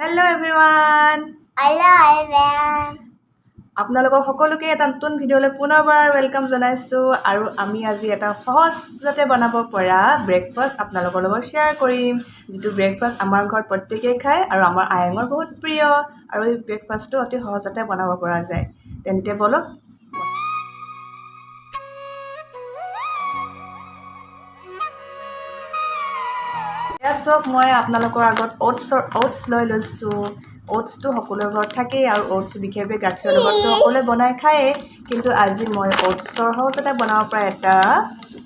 Hello everyone! Hello everyone! আপোনালোকক সকলোকে এটা নতুন ভিডিঅ'লৈ পুনৰবাৰ ৱেলকাম জনাইছোঁ আৰু আমি আজি এটা সহজতে বনাব পৰা ব্ৰেকফাষ্ট আপোনালোকৰ লগত শ্বেয়াৰ কৰিম যিটো ব্ৰেকফাষ্ট আমাৰ ঘৰত প্ৰত্যেকেই খায় আৰু আমাৰ আয়ঙৰ বহুত প্ৰিয় আৰু এই ব্ৰেকফাষ্টটো অতি সহজতে বনাব পৰা যায় তেন্তে বলক চব মই আপোনালোকৰ আগত ওটছ লৈ লৈছোঁ ওটছটো সকলোৰে ঘৰত থাকেই আৰু ওটছ বিশেষকৈ গাখীৰৰ লগততো সকলোৱে বনাই খায়েই কিন্তু আজি মই ওটছৰ সহজতে বনাব পৰা এটা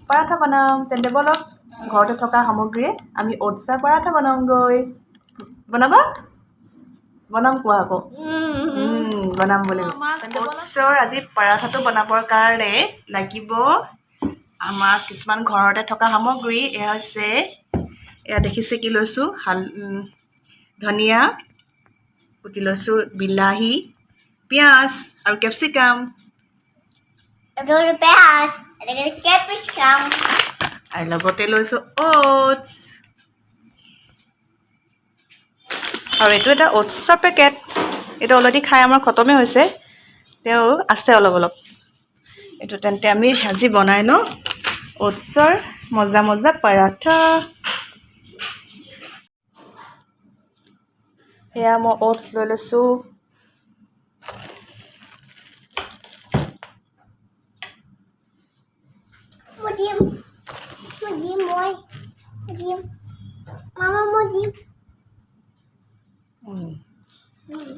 পৰাঠা বনাম তেন্তে বলক ঘৰতে থকা সামগ্ৰীয়ে আমি ওটছৰ পৰাঠা বনাওঁগৈ বনাম কোৱা আকৌ বনাম বুলি ওটছৰ আজি পৰাঠাটো বনাবৰ কাৰণে লাগিব আমাৰ কিছুমান ঘৰতে থকা সামগ্ৰী এয়া হৈছে এয়া দেখিছে কি লৈছোঁ ধনিয়া কুটি লৈছোঁ বিলাহী পিঁয়াজ আৰু কেপচিকাম আৰু লগতে লৈছোঁ ওটছ আৰু এইটো এটা ওটছৰ পেকেট এইটো অলৰেডি খাই আমাৰ খতমেই হৈছে তেওঁ আছে অলপ এইটো তেন্তে আমি ভাজি বনাই লওঁ ওটছৰ মজা মজা পৰাঠা এয়া মই ওটছ লৈ লৈছোঁ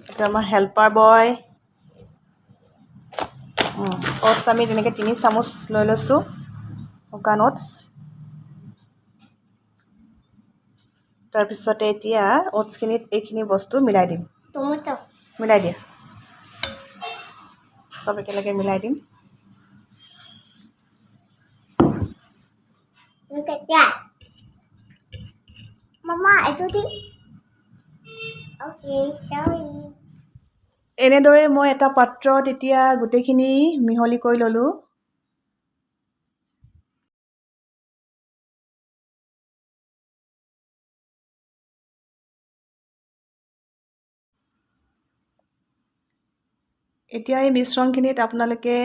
এইটো আমাৰ হেল্পাৰ বয় ওটছ আমি তেনেকৈ 3 চামুচ লৈ লৈছোঁ শুকান ওটছ তাৰপিছতে এতিয়া ওটছখিনিত এইখিনি বস্তু মিলাই দিম মিলাই দিয়া চব একেলগে মিলাই দিম এনেদৰে মই এটা পাত্ৰত এতিয়া গোটেইখিনি মিহলি কৰি ল'লোঁ এতিয়া এই মিশ্ৰণখিনিত আপোনালোকে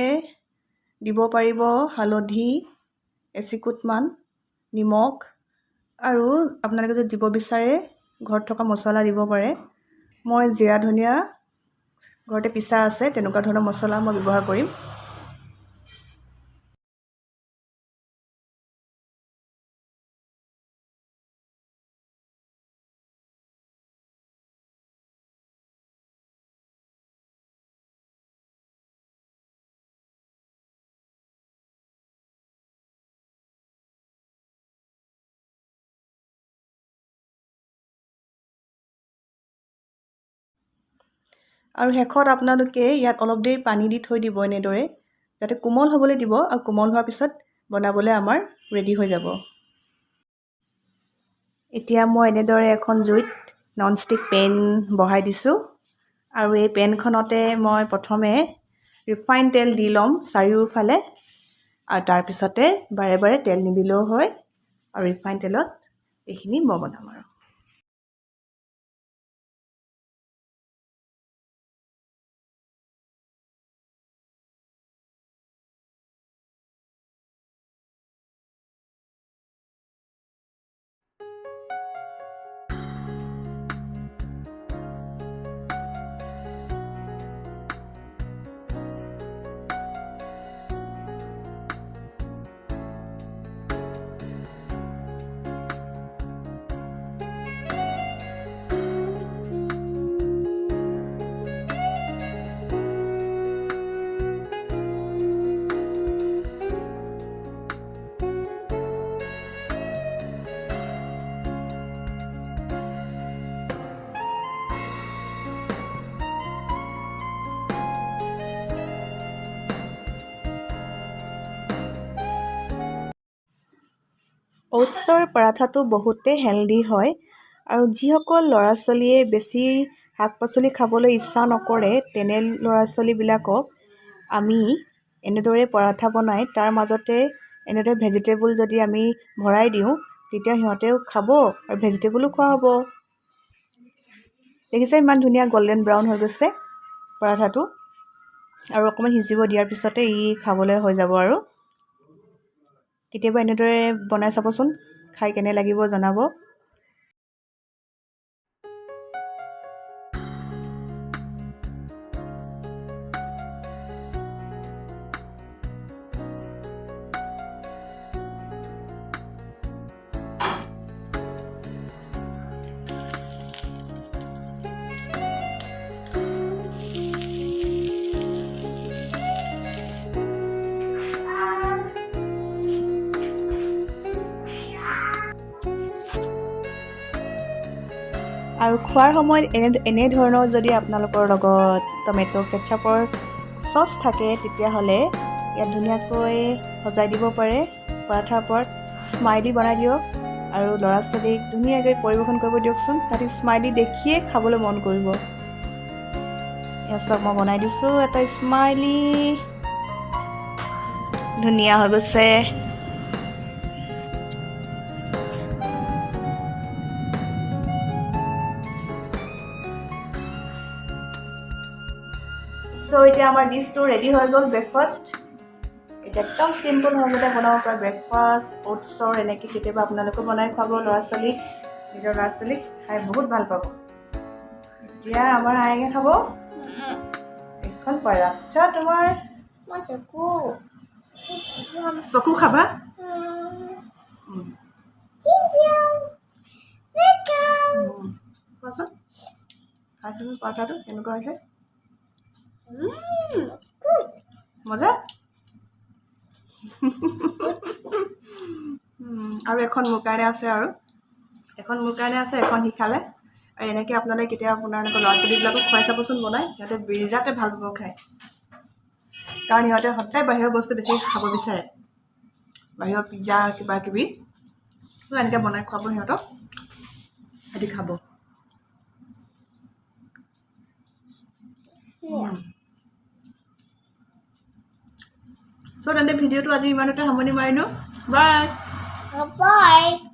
দিব পাৰিব হালধি এচিকুটমান নিমখ আৰু আপোনালোকে যদি দিব বিচাৰে ঘৰত থকা মছলা দিব পাৰে মই জিৰা ধনিয়া ঘৰতে পিছা আছে তেনেকুৱা ধৰণৰ মছলা মই ব্যৱহাৰ কৰিম আৰু শেষত আপোনালোকে ইয়াত অলপ দেৰি পানী দি থৈ দিব এনেদৰে যাতে কোমল হ'বলৈ দিব আৰু কোমল হোৱাৰ পিছত বনাবলৈ আমাৰ ৰেডি হৈ যাব এতিয়া মই এনেদৰে এখন জুইত ননষ্টিক পেন বহাই দিছোঁ আৰু এই পেনখনতে মই প্ৰথমে ৰিফাইন তেল দি ল'ম চাৰিওফালে আৰু তাৰপিছতে বাৰে বাৰে তেল নিদিলেও হয় আৰু ৰিফাইন তেলত এইখিনি মই বনাম আৰু ওটছৰ পৰাঠাটো বহুতেই হেল্ডি হয় আৰু যিসকল ল'ৰা ছোৱালীয়ে বেছি শাক পাচলি খাবলৈ ইচ্ছা নকৰে তেনে ল'ৰা ছোৱালীবিলাকক আমি এনেদৰে পৰাঠা বনাই তাৰ মাজতে এনেদৰে ভেজিটেবল যদি আমি ভৰাই দিওঁ তেতিয়া সিহঁতেও খাব আৰু ভেজিটেবলো খোৱা হ'ব দেখিছে ইমান ধুনীয়া গল্ডেন ব্ৰাউন হৈ গৈছে পৰাঠাটো আৰু অকণমান সিজিব দিয়াৰ পিছতে ই খাবলৈ হৈ যাব আৰু কেতিয়াবা এনেদৰে বনাই চাবচোন খাই কেনে লাগিব জনাব আৰু খোৱাৰ সময়ত এনে ধৰণৰ যদি আপোনালোকৰ লগত টমেটো কেটচাপৰ চচ থাকে তেতিয়াহ'লে ইয়াত ধুনীয়াকৈ সজাই দিব পাৰে পৰাঠাৰ ওপৰত স্মাইলি বনাই দিয়ক আৰু ল'ৰা ছোৱালীক ধুনীয়াকৈ পৰিৱেশন কৰিব দিয়কচোন তাতে স্মাইলি দেখিয়ে খাবলৈ মন কৰিব এয়া চব মই বনাই দিছোঁ এটা স্মাইলি ধুনীয়া হৈ গৈছে সো এতিয়া আমাৰ ডিশটো ৰেডি হৈ গ'ল ব্ৰেকফাষ্ট এটা একদম সিম্পল ভাবে বনাব পৰা ব্ৰেকফাষ্ট ওটছৰ এনেকৈ কেতিয়াবা আপোনালোকে বনাই খুৱাব ল'ৰা ছোৱালীক নিজৰ ল'ৰা ছোৱালীক খাই বহুত ভাল পাব এতিয়া আমাৰ আয়েঙে খাব এখন পৰাঠা তোমাৰ চকু খাবা কোৱাচোন খাইছোন পৰাঠাটো কেনেকুৱা হৈছে মজা আৰু এখন মোৰ কাৰণে আছে আৰু এখন মোৰ কাৰণে আছে এখন সি খালে আৰু এনেকৈ আপোনালোকে কেতিয়াবা আপোনালোকৰ ল'ৰা ছোৱালীবিলাকক খুৱাই চাবচোন বনাই সিহঁতে বিৰাটে ভাল পাব খায় কাৰণ সিহঁতে সদায় বাহিৰৰ বস্তু বেছি খাব বিচাৰে বাহিৰৰ পিজ্জা কিবা কিবি এনেকৈ বনাই খুৱাব সিহঁতক সিহঁতি খাব চ' তেন্তে ভিডিঅ'টো আজি ইমানতে সামৰণি মাৰিলোঁ বাই Bye.